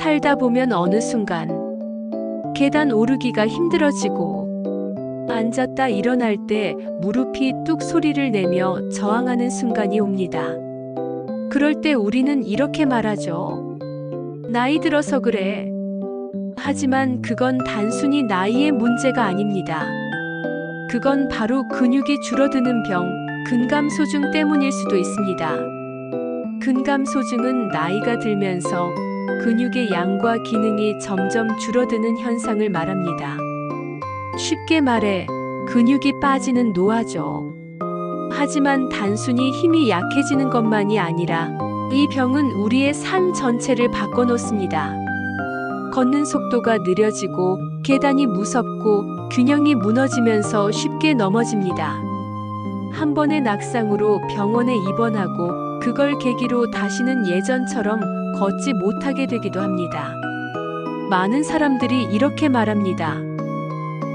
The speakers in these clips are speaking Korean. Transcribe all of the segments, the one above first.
살다 보면 어느 순간 계단 오르기가 힘들어지고 앉았다 일어날 때 무릎이 뚝 소리를 내며 저항하는 순간이 옵니다. 그럴 때 우리는 이렇게 말하죠. 나이 들어서 그래. 하지만 그건 단순히 나이의 문제가 아닙니다. 그건 바로 근육이 줄어드는 병, 근감소증 때문일 수도 있습니다. 근감소증은 나이가 들면서 근육의 양과 기능이 점점 줄어드는 현상을 말합니다. 쉽게 말해 근육이 빠지는 노화죠. 하지만 단순히 힘이 약해지는 것만이 아니라 이 병은 우리의 삶 전체를 바꿔놓습니다. 걷는 속도가 느려지고 계단이 무섭고 균형이 무너지면서 쉽게 넘어집니다. 한 번의 낙상으로 병원에 입원하고 그걸 계기로 다시는 예전처럼 걷지 못하게 되기도 합니다. 많은 사람들이 이렇게 말합니다.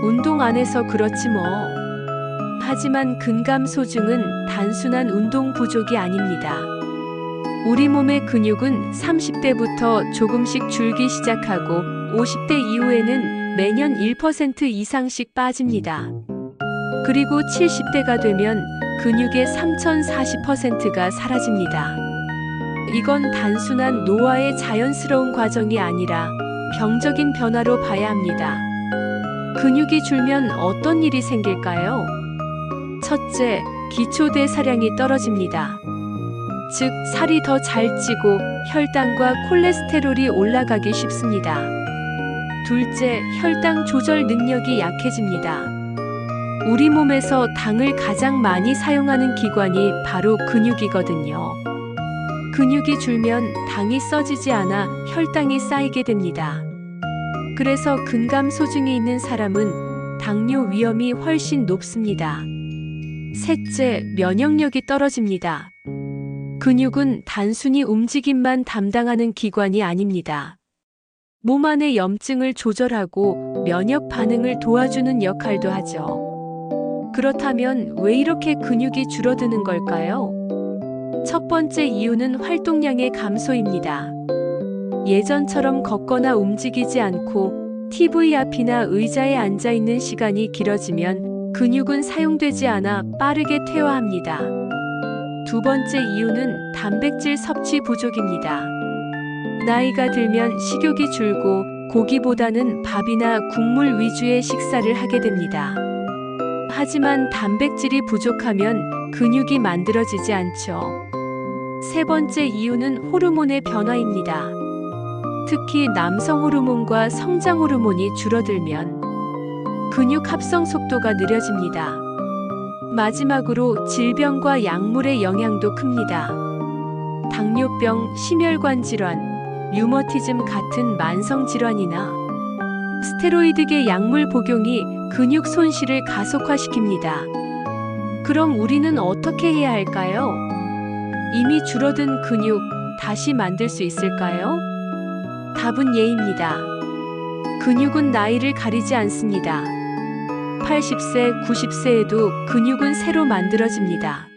운동 안 해서 그렇지 뭐. 하지만 근감소증은 단순한 운동 부족이 아닙니다. 우리 몸의 근육은 30대부터 조금씩 줄기 시작하고 50대 이후에는 매년 1% 이상씩 빠집니다. 그리고 70대가 되면 근육의 3040%가 사라집니다. 이건 단순한 노화의 자연스러운 과정이 아니라 병적인 변화로 봐야 합니다. 근육이 줄면 어떤 일이 생길까요? 첫째, 기초대사량이 떨어집니다. 즉, 살이 더 잘 찌고 혈당과 콜레스테롤이 올라가기 쉽습니다. 둘째, 혈당 조절 능력이 약해집니다. 우리 몸에서 당을 가장 많이 사용하는 기관이 바로 근육이거든요. 근육이 줄면 당이 써지지 않아 혈당이 쌓이게 됩니다. 그래서 근감소증이 있는 사람은 당뇨 위험이 훨씬 높습니다. 셋째, 면역력이 떨어집니다. 근육은 단순히 움직임만 담당하는 기관이 아닙니다. 몸 안의 염증을 조절하고 면역 반응을 도와주는 역할도 하죠. 그렇다면 왜 이렇게 근육이 줄어드는 걸까요? 첫 번째 이유는 활동량의 감소입니다. 예전처럼 걷거나 움직이지 않고 TV 앞이나 의자에 앉아 있는 시간이 길어지면 근육은 사용되지 않아 빠르게 퇴화합니다. 두 번째 이유는 단백질 섭취 부족입니다. 나이가 들면 식욕이 줄고 고기보다는 밥이나 국물 위주의 식사를 하게 됩니다. 하지만 단백질이 부족하면 근육이 만들어지지 않죠. 세 번째 이유는 호르몬의 변화입니다. 특히 남성 호르몬과 성장 호르몬이 줄어들면 근육 합성 속도가 느려집니다. 마지막으로 질병과 약물의 영향도 큽니다. 당뇨병, 심혈관 질환, 류머티즘 같은 만성 질환이나 스테로이드계 약물 복용이 근육 손실을 가속화시킵니다. 그럼 우리는 어떻게 해야 할까요? 이미 줄어든 근육 다시 만들 수 있을까요? 답은 예입니다. 근육은 나이를 가리지 않습니다. 80세, 90세에도 근육은 새로 만들어집니다.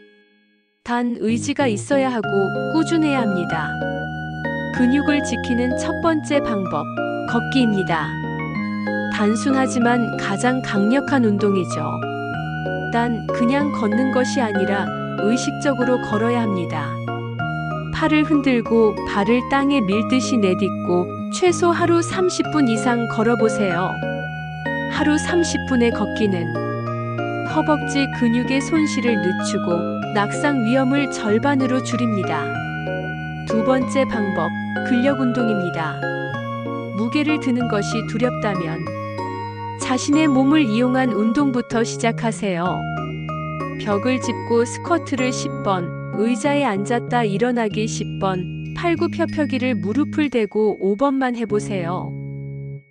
단 의지가 있어야 하고 꾸준해야 합니다. 근육을 지키는 첫 번째 방법, 걷기입니다. 단순하지만 가장 강력한 운동이죠. 단 그냥 걷는 것이 아니라 의식적으로 걸어야 합니다. 팔을 흔들고 발을 땅에 밀듯이 내딛고 최소 하루 30분 이상 걸어보세요. 하루 30분의 걷기는 허벅지 근육의 손실을 늦추고 낙상 위험을 절반으로 줄입니다. 두 번째 방법, 근력 운동입니다. 무게를 드는 것이 두렵다면 자신의 몸을 이용한 운동부터 시작하세요. 벽을 짚고 스쿼트를 10번, 의자에 앉았다 일어나기 10번, 팔굽혀펴기를 무릎을 대고 5번만 해보세요.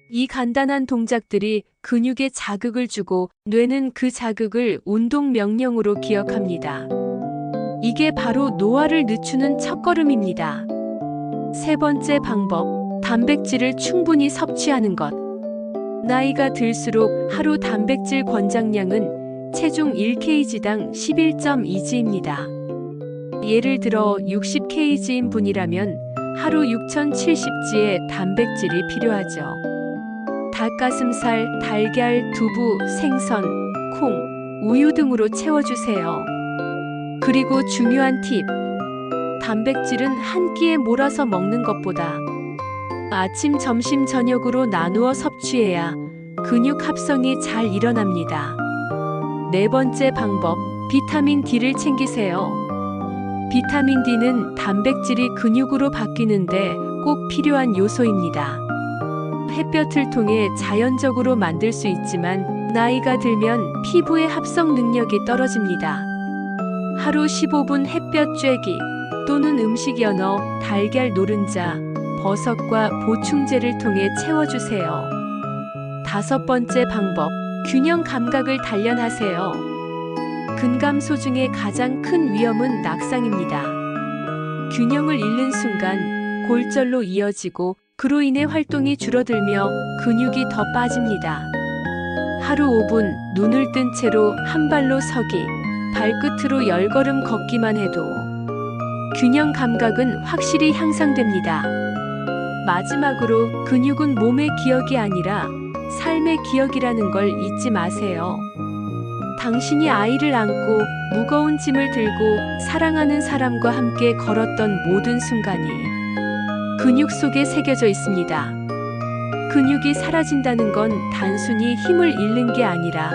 이 간단한 동작들이 근육에 자극을 주고 뇌는 그 자극을 운동 명령으로 기억합니다. 이게 바로 노화를 늦추는 첫걸음입니다. 세 번째 방법, 단백질을 충분히 섭취하는 것. 나이가 들수록 하루 단백질 권장량은 체중 1kg당 11.2g입니다. 예를 들어 60kg인 분이라면 하루 6,070지의 단백질이 필요하죠. 닭가슴살, 달걀, 두부, 생선, 콩, 우유 등으로 채워주세요. 그리고 중요한 팁. 단백질은 한 끼에 몰아서 먹는 것보다 아침, 점심, 저녁으로 나누어 섭취해야 근육 합성이 잘 일어납니다. 네 번째 방법, 비타민 D를 챙기세요. 비타민 D는 단백질이 근육으로 바뀌는데 꼭 필요한 요소입니다. 햇볕을 통해 자연적으로 만들 수 있지만 나이가 들면 피부의 합성 능력이 떨어집니다. 하루 15분 햇볕 쬐기 또는 음식 연어, 달걀 노른자, 버섯과 보충제를 통해 채워주세요. 다섯 번째 방법, 균형 감각을 단련하세요. 근감소 중에 가장 큰 위험은 낙상입니다. 균형을 잃는 순간 골절로 이어지고 그로 인해 활동이 줄어들며 근육이 더 빠집니다. 하루 5분 눈을 뜬 채로 한 발로 서기, 발끝으로 10걸음 걷기만 해도 균형 감각은 확실히 향상됩니다. 마지막으로 근육은 몸의 기억이 아니라 삶의 기억이라는 걸 잊지 마세요. 당신이 아이를 안고 무거운 짐을 들고 사랑하는 사람과 함께 걸었던 모든 순간이 근육 속에 새겨져 있습니다. 근육이 사라진다는 건 단순히 힘을 잃는 게 아니라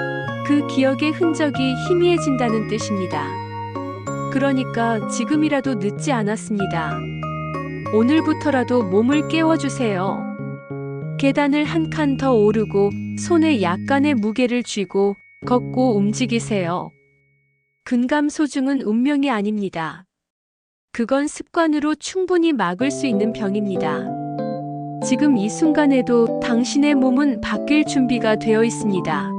그 기억의 흔적이 희미해진다는 뜻입니다. 그러니까 지금이라도 늦지 않았습니다. 오늘부터라도 몸을 깨워주세요. 계단을 한 칸 더 오르고 손에 약간의 무게를 쥐고 걷고 움직이세요. 근감소증은 운명이 아닙니다. 그건 습관으로 충분히 막을 수 있는 병입니다. 지금 이 순간에도 당신의 몸은 바뀔 준비가 되어 있습니다.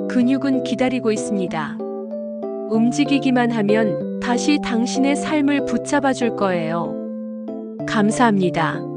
근육은 기다리고 있습니다. 움직이기만 하면 다시 당신의 삶을 붙잡아 줄 거예요. 감사합니다.